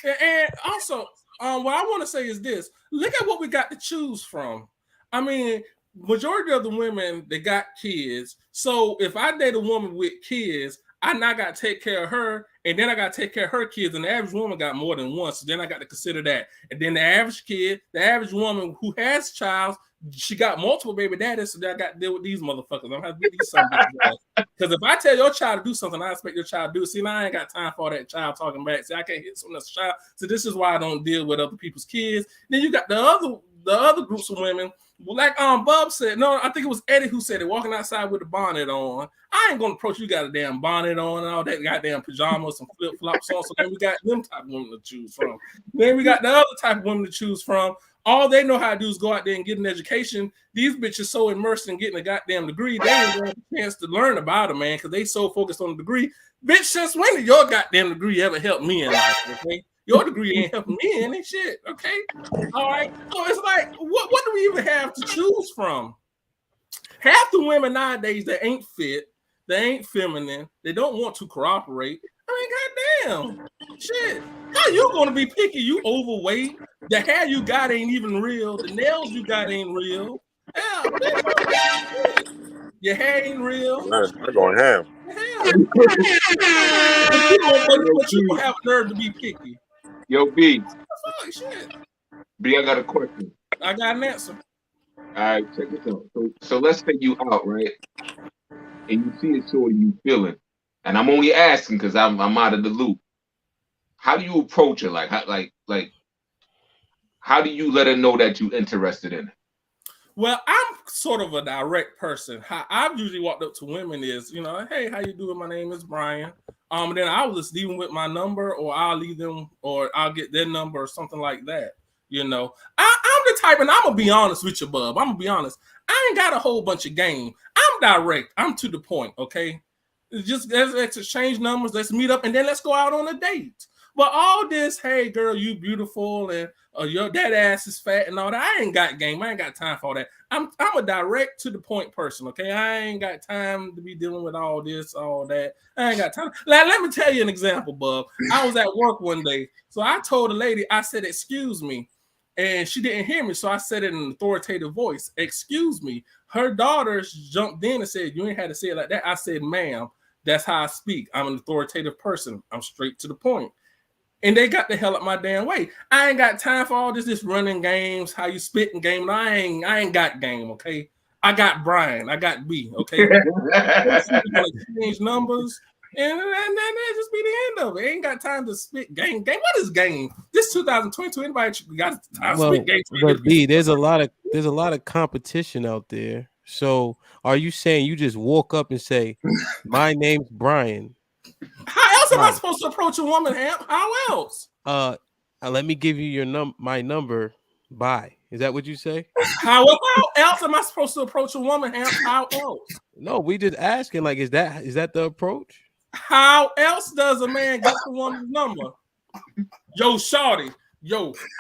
And also, what I want to say is this: look at what we got to choose from. I mean, majority of the women they got kids. So if I date a woman with kids, I now got to take care of her, and then I got to take care of her kids. And the average woman got more than one, so then I got to consider that. And then the average woman who has a child, she got multiple baby daddies, so then I got to deal with these motherfuckers. I'm gonna have to get these some bitches. Because if I tell your child to do something, I expect your child to do it. See, now I ain't got time for that child talking back. See, I can't hit someone else's child. So this is why I don't deal with other people's kids. Then you got the other groups of women. Like Bub said, no, I think it was Eddie who said it, walking outside with a bonnet on. I ain't gonna approach you, got a damn bonnet on and all that goddamn pajamas, some flip-flops on. So then we got them type of women to choose from. Then we got the other type of women to choose from. All they know how to do is go out there and get an education. These bitches so immersed in getting a goddamn degree, they ain't gonna have a chance to learn about it, man, because they so focused on the degree. Bitch, since when did your goddamn degree ever help me in life, okay? Your degree ain't helping me in any shit, okay? All right. So it's like, what do we even have to choose from? Half the women nowadays that ain't fit, they ain't feminine, they don't want to cooperate. I mean, goddamn, shit. How you gonna be picky? You overweight. The hair you got ain't even real. The nails you got ain't real. Hell, bitch, your hair ain't real. They're going ham. Hell. But you don't have a nerve to be picky. Yo, B. Fuck, shit. B, I got a question. I got an answer. All right, check this out. So let's say you out, right? And you see a shorty you feeling. And I'm only asking because I'm out of the loop. How do you approach her? Like how do you let her know that you're interested in it? Well, I'm sort of a direct person. How I've usually walked up to women is, hey, how you doing? My name is Brian. And then I'll just leave them with my number, or I'll leave them, or I'll get their number or something like that. I'm the type, and I'm gonna be honest with you, bub. I'm gonna be honest. I ain't got a whole bunch of game. I'm direct. I'm to the point. Okay, let's exchange numbers. Let's meet up, and then let's go out on a date. But all this, hey girl, you beautiful, and that ass is fat and all that. I ain't got game. I ain't got time for all that. I'm a direct to the point person. Okay, I ain't got time to be dealing with all this, all that. I ain't got time. Like, let me tell you an example, bub. I was at work one day, so I told a lady, I said, "Excuse me," and she didn't hear me, so I said it in an authoritative voice. "Excuse me." Her daughters jumped in and said, "You ain't had to say it like that." I said, "Ma'am, that's how I speak. I'm an authoritative person. I'm straight to the point." And they got the hell up my damn way. I ain't got time for all this running games, how you spitting game. I ain't got game, okay? I got Brian, I got B, okay? Exchange numbers, and that just be the end of it. Ain't got time to spit game. What is game? This 2022, anybody got time to spit game? But B, there's a lot of competition out there. So are you saying you just walk up and say, "My name's Brian"? How else am I supposed to approach a woman, Hamp? How else? Let me give you my number. Bye. Is that what you say? How else am I supposed to approach a woman, Hamp? How else? No, we just asking. Like, is that the approach? How else does a man get the woman's number? Yo, shawty,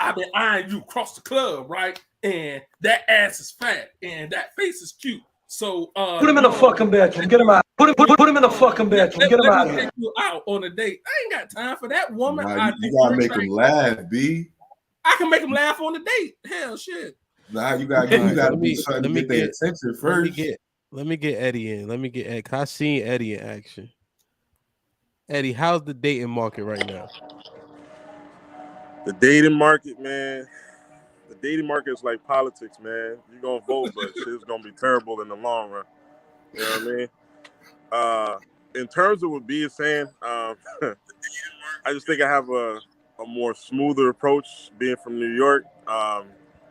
I've been eyeing you across the club, right? And that ass is fat, and that face is cute. So put him in the fucking bedroom. Get him out. Put him in the fucking bedroom. Get him out of here. Take you out on a date. I ain't got time for that woman. You gotta make him laugh, B. I can make him laugh on the date. Hell, shit. Nah, you gotta do something to get their attention first. Let me get Eddie in. Let me get Eddie. I seen Eddie in action. Eddie, how's the dating market right now? The dating market, man. The dating market is like politics, man. You're gonna vote, but shit's gonna be terrible in the long run. You know what I mean? In terms of what B is saying, I just think I have a more smoother approach being from New York.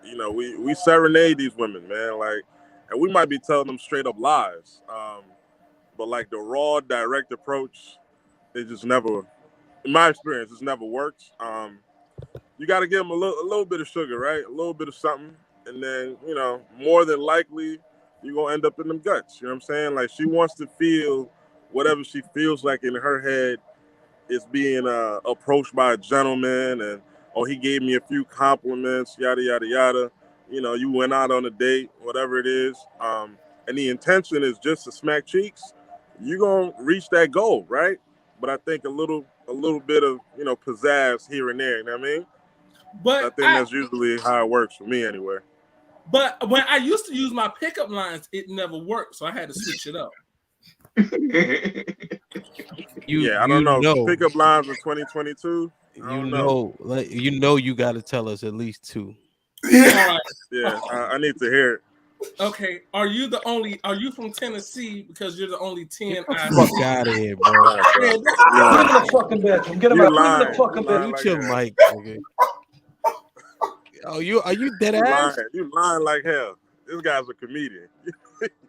We serenade these women, man. Like, and we might be telling them straight up lies. But like the raw, direct approach, it just never, in my experience, it's never worked. You got to give them a little bit of sugar, right? A little bit of something. And then, more than likely, you're going to end up in them guts. You know what I'm saying? Like, she wants to feel whatever she feels like in her head is being approached by a gentleman, and oh, he gave me a few compliments, yada yada yada. You know, you went out on a date, whatever it is, and the intention is just to smack cheeks. You gonna reach that goal, right? But I think a little bit of pizzazz here and there. You know what I mean? I But think that's usually how it works for me, anyway. But when I used to use my pickup lines, it never worked, so I had to switch it up. I don't know. Pickup lines in 2022. You got to tell us at least two. All right. Yeah, I need to hear it. Okay, are you from Tennessee? Because you're the only 10 I Fuck see. out of here, bro. Put him in the fucking bedroom. Get him out. Put him in the fucking bedroom. Mute your mic, nigga. Oh, are you dead ass? You lying like hell. This guy's a comedian.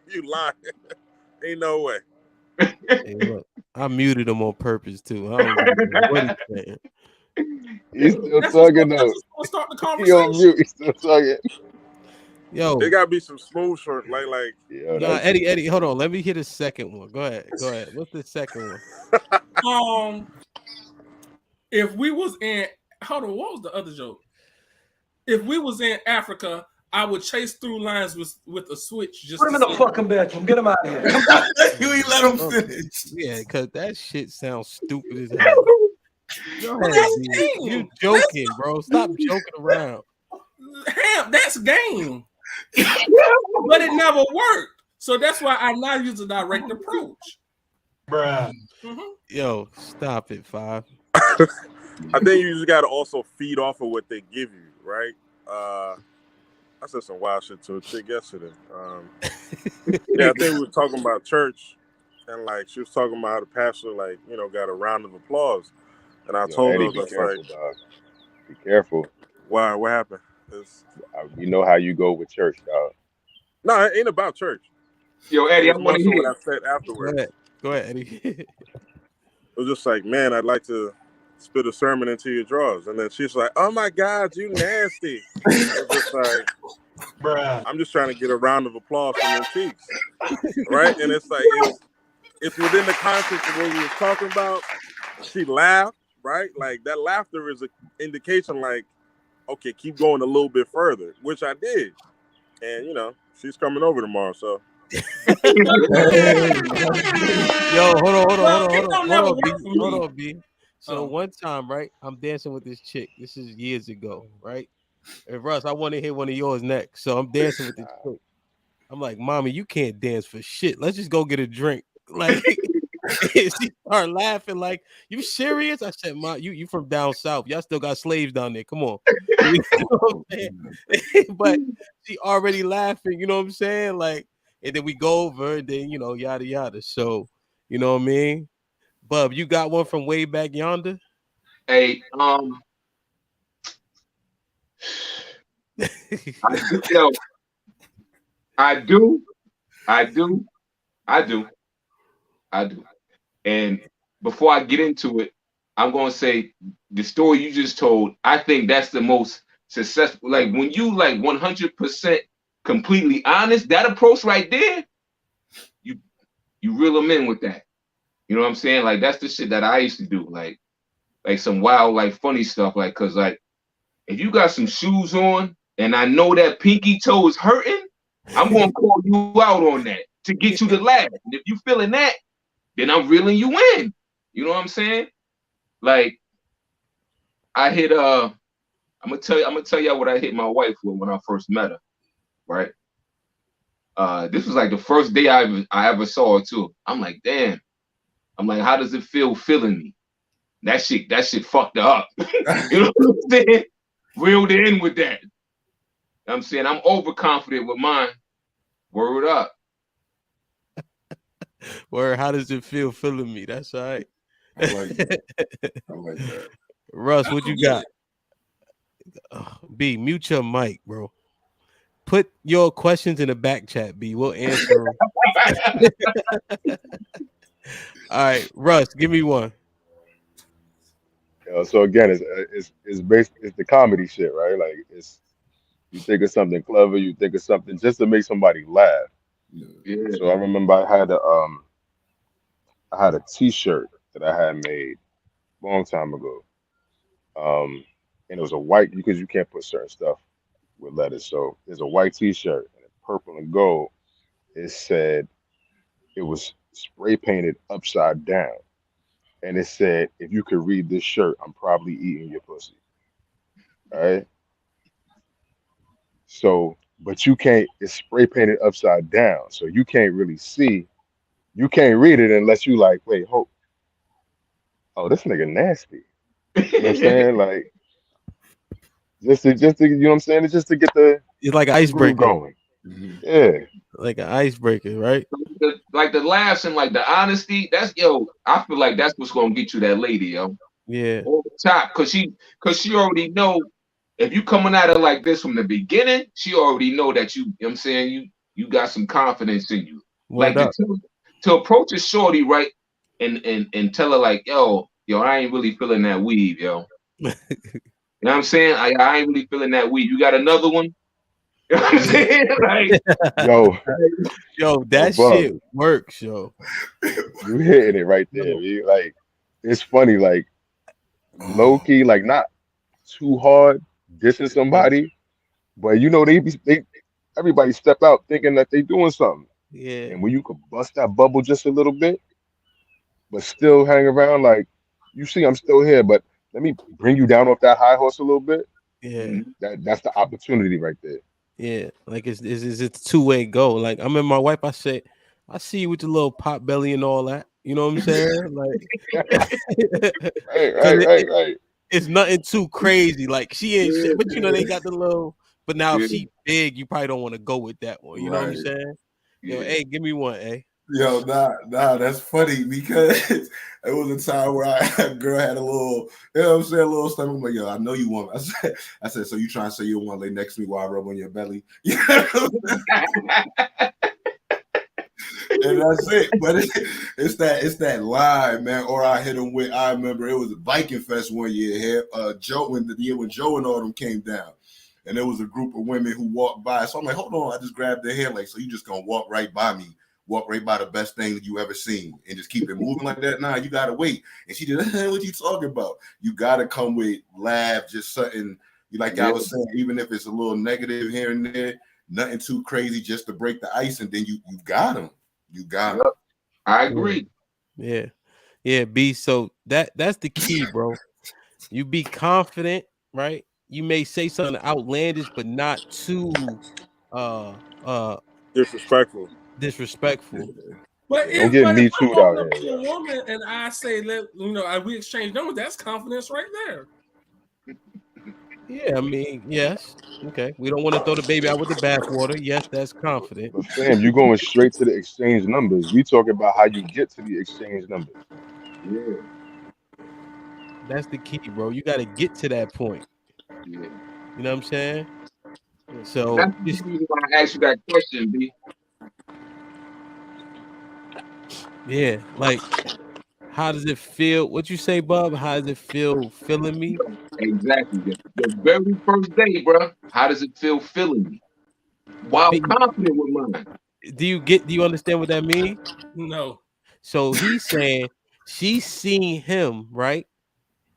You lying. Ain't no way. Hey, look, I muted him on purpose too. I don't know what he's saying. He's still talking though. Start the He conversation. on mute. He's still talking. Yo, there gotta be some smooth short, like. Nah, Eddie, hold on. Let me hear the second one. Go ahead. What's the second one? If we was in, hold on, what was the other joke? If we was in Africa, I would chase through lines with a switch. Just put him in the fucking bedroom. Get him out of here. You ain't let him finish. Yeah, because that shit sounds stupid as hell. Go ahead, you joking, bro. Stop joking around. Damn, that's game. But it never worked. So that's why I now use a direct approach. Bruh. Mm-hmm. Yo, stop it, Five. I think you just gotta also feed off of what they give you, right? I said some wild shit to a chick yesterday. Yeah, I think we were talking about church, and like she was talking about how the pastor, got a round of applause, and I told her, Eddie, be careful, dog. Be careful. Why? What happened? You know how you go with church, dog. No, it ain't about church. Yo, Eddie, I want to hear what I said afterwards. Go ahead, Eddie. It was just like, man, I'd like to spit a sermon into your drawers. And then she's like, oh my God, you nasty. It's just like, bruh, I'm just trying to get a round of applause from your cheeks. Right? And it's like, it's within the context of what we were talking about. She laughed, right? Like that laughter is an indication like, okay, keep going a little bit further, which I did. And, she's coming over tomorrow, so. Yo, hold on, B. So one time, right, I'm dancing with this chick. This is years ago, right? And Russ, I want to hear one of yours next. So I'm dancing with this chick. I'm like, Mommy, you can't dance for shit. Let's just go get a drink. Like, she started laughing. Like, you serious? I said, Mom, you from down south? Y'all still got slaves down there? Come on. You know what I'm saying? But she already laughing. You know what I'm saying? Like. And then we go over, and then yada yada. So, you know what I mean? Bub, you got one from way back yonder? Hey, I do. And before I get into it, I'm gonna say the story you just told. I think that's the most successful. Like when you 100% completely honest, that approach right there, you reel them in with that. You know what I'm saying? Like that's the shit that I used to do. Like some wild, funny stuff. Like, cause if you got some shoes on and I know that pinky toe is hurting, I'm gonna call you out on that to get you to laugh. And if you feeling that, then I'm reeling you in. You know what I'm saying? Like I hit I'm gonna tell y'all what I hit my wife with when I first met her. Right. This was like the first day I ever saw her too. I'm like, damn. I'm like, how does it feel feeling me? That shit fucked her up. You know what I'm saying? Reeled in with that. I'm saying I'm overconfident with mine. Word up. Word, how does it feel feeling me? That's all right. I like that. Russ, what you got? B, mute your mic, bro. Put your questions in the back chat, B. We'll answer them. All right, Russ, give me one. So again, it's the comedy shit, right? Like you think of something clever, you think of something just to make somebody laugh. Yeah. So I remember I I had a T-shirt that I had made a long time ago. And it was a white because you can't put certain stuff with letters. So there's a white T-shirt and it's purple and gold. It said it was spray painted upside down, and it said, "If you could read this shirt, I'm probably eating your pussy." All right. So, but you can't. It's spray painted upside down, so you can't really see. You can't read it unless you like, wait, hold, oh, this nigga nasty. You know what I'm saying? Like, you know what I'm saying? It's just to get It's like an the groove icebreaker, going. Yeah. like an icebreaker, right? Like the laughs and like the honesty, that's yo. I feel like that's what's gonna get you that lady, yo. Yeah, On top, cause she already know if you coming at her like this from the beginning, she already know that you know what I'm saying, you got some confidence in you. word Like up. to approach a shorty, right, and tell her like, yo, I ain't really feeling that weave, yo. You know what I'm saying? I ain't really feeling that weave. You got another one? You know what I'm saying? Like, Yo, Yo, yo, that Bub, shit works, yo. you hitting it right there. B. Like, it's funny, like low Oh, key, like not too hard dissing somebody, but you know they everybody step out thinking that they doing something, Yeah, and when you could bust that bubble just a little bit, but still hang around, like you see, I'm still here, but let me bring you down off that high horse a little bit. yeah, mhm. That's the opportunity right there. yeah. Like it's a two-way go. Like I'm in my wife. I said, I see you with the little pot belly and all that. You know what I'm saying? Like, Right, because right, right, right. it's nothing too crazy. Like she ain't shit, but you know they yeah, got the little. But now if Yeah, she big, you probably don't want to go with that one. You know what I'm right. saying? Yo, yeah. hey, give me one, eh? Yo, nah, that's funny because it was a time where a girl had a little, you know what I'm saying, a little stomach. I'm like, yo, I know you want. I said, so you trying to say you don't want to lay next to me while I rub on your belly? Yeah, and that's it. But it's that line, man. Or I hit him with. I remember it was a Viking Fest one year here. Joe when the year when Joe and all them came down, and there was a group of women who walked by. So I'm like, hold on. I just grabbed their hair, like, so you just gonna walk right by me, walk right by the best thing that you ever seen, and just keep it moving like that? Nah, you gotta wait. And she did. What you talking about? You gotta come with laugh, just something. Like I Yeah, was saying, even if it's a little negative here and there, nothing too crazy, just to break the ice, and then you got them. You got yep. them. I Yeah, agree. yeah, yeah. B. So that's the key, bro. You be confident, right? You may say something outlandish, but not too uh uh Disrespectful. disrespectful. But Yeah, don't if get but if me I'm too out walking up here, to a yo. woman and I say we exchange numbers, that's confidence right there. Yeah, I mean, yes. Okay. We don't want to throw the baby out with the bathwater. Yes, that's confident. But fam, you going straight to the exchange numbers. We talking about how you get to the exchange numbers. Yeah, That's the key, bro. You got to get to that point. yeah. You know what I'm saying? And that's So the just reason why I asked you that question, B. yeah, like how does it feel? What you say, Bob? How does it feel feeling me? Exactly. The very first day, bro. How does it feel feeling me? While Be- confident with mine. do you understand what that means? No. So he's saying she's seen him, right?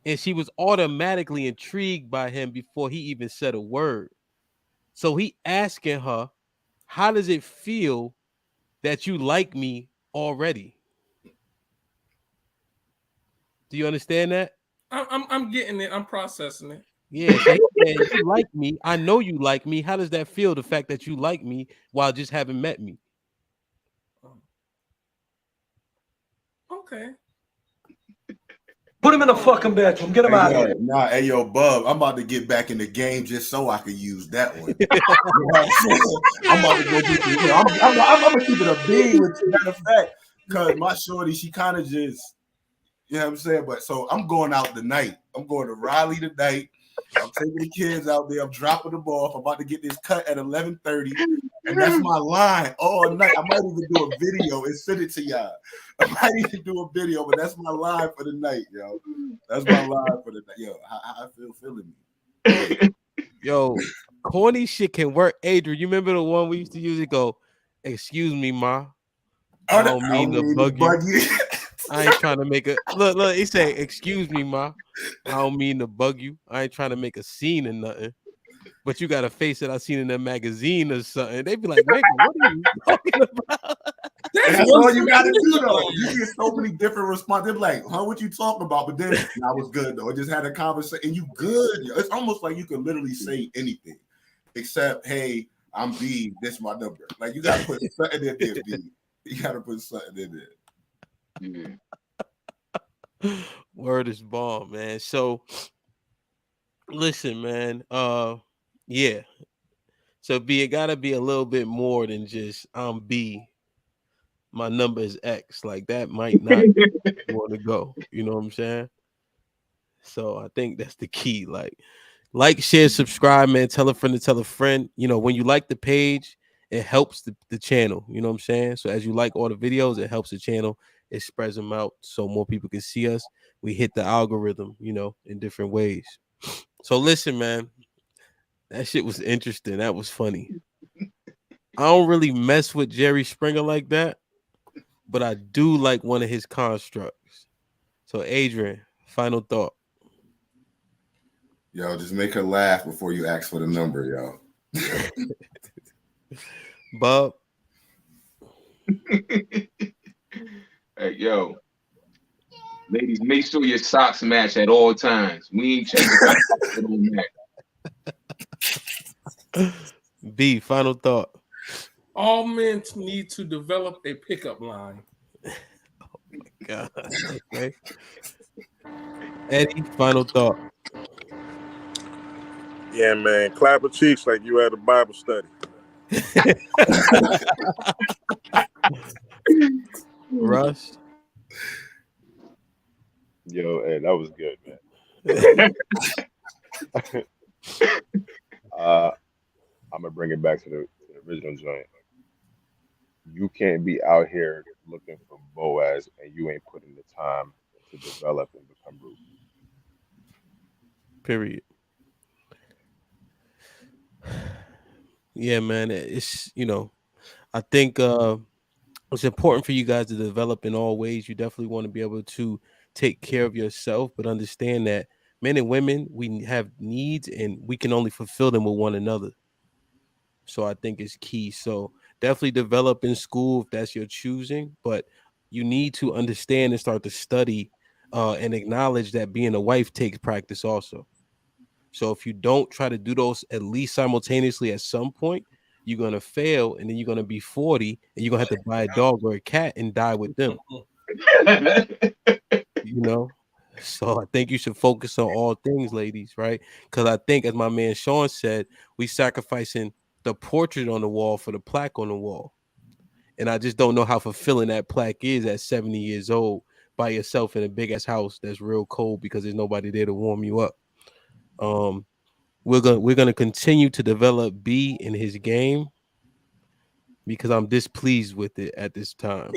And she was automatically intrigued by him before he even said a word. So he asking her, how does it feel that you like me already? Do you understand that? I'm getting it. I'm processing it. Yeah, so he said, you like me. I know you like me. How does that feel, the fact that you like me while just haven't met me? Okay. Put him in the fucking bedroom. Get him Hey out of yo, here. nah, hey yo, Bub, I'm about to get back in the game just so I can use that one. You know what I'm saying? I'm about to go get the, I'm gonna keep it a bean with you. Matter of fact, because my shorty, she kind of just, you know what I'm saying? But so I'm going out tonight. I'm going to Raleigh tonight. I'm taking the kids out there. I'm dropping them off. I'm about to get this cut at 11:30. And that's my line all night. I might even do a video and send it to y'all. I might even do a video, but that's my line for the night, yo. That's my line for the night. Yo, how I feel feeling me. Yo, corny shit can work. Adrian, you remember the one we used to use? It go, excuse me, ma. I I don't mean don't to mean to bug you. bug you. I ain't trying to make a look. Look, he say, "Excuse me, ma. I don't mean to bug you. I ain't trying to make a scene or nothing. But you got a face that I seen in a magazine or something." They be like, "Nigga, what are you talking about?" And That's that's one all you thing. gotta do though. You get so many different responses. They're like, huh, what you talking about? But then I was good though. I just had a conversation and you good. It's almost like you can literally say anything except, hey, I'm B, this my number. Like you gotta put something in there, B. You gotta put something in there. Yeah. Word is bomb, man. So listen, man. Yeah. So B, it gotta be a little bit more than just I'm B. My number is X. Like that might not want to go. You know what I'm saying? So I think that's the key. Like, share, subscribe, man. Tell a friend to tell a friend. You know, when you like the page, it helps the channel. You know what I'm saying? So as you like all the videos, it helps the channel. It spreads them out so more people can see us. We hit the algorithm, you know, in different ways. So listen, man, that shit was interesting. That was funny. I don't really mess with Jerry Springer like that, but I do like one of his constructs. So Adrian, final thought. Yo, just make her laugh before you ask for the number, yo. Bob. Hey, yo, ladies, make sure your socks match at all times. We ain't checking socks that don't match. B, final thought. All men need to develop a pickup line. God. Okay. Eddie, final thought. Yeah, man. Clap your cheeks like you at a Bible study. Russ. Yo, hey, that was good, man. I'm gonna bring it back to the original joint. You can't be out here looking for Boaz and you ain't putting the time to develop and become Ruth. Period. Yeah, man. It's I think it's important for you guys to develop in all ways. You definitely want to be able to take care of yourself, but understand that men and women, we have needs and we can only fulfill them with one another. So I think it's key. So definitely develop in school if that's your choosing, but you need to understand and start to study and acknowledge that being a wife takes practice also. So if you don't try to do those at least simultaneously at some point, you're gonna fail, and then you're gonna be 40, and you're gonna have to buy a dog or a cat and die with them. You know. So I think you should focus on all things, ladies, right? Because I think, as my man Sean said, we sacrificing the portrait on the wall for the plaque on the wall, and I just don't know how fulfilling that plaque is at 70 years old by yourself in a big ass house that's real cold because there's nobody there to warm you up. Um, we're gonna continue to develop B in his game because I'm displeased with it at this time.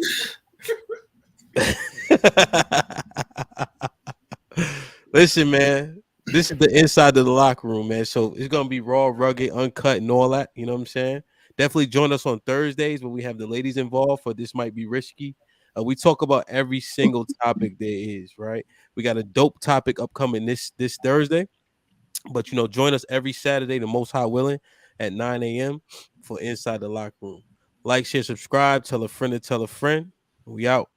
Listen, man, this is the inside of the locker room, man. So it's gonna be raw, rugged, uncut, and all that. You know what I'm saying? Definitely join us on Thursdays when we have the ladies involved. For This Might Be Risky. We talk about every single topic there is. Right? We got a dope topic upcoming this Thursday. But join us every Saturday, the Most High willing, at 9 a.m. for Inside the Locker Room. Like, share, subscribe, tell a friend to tell a friend. We out.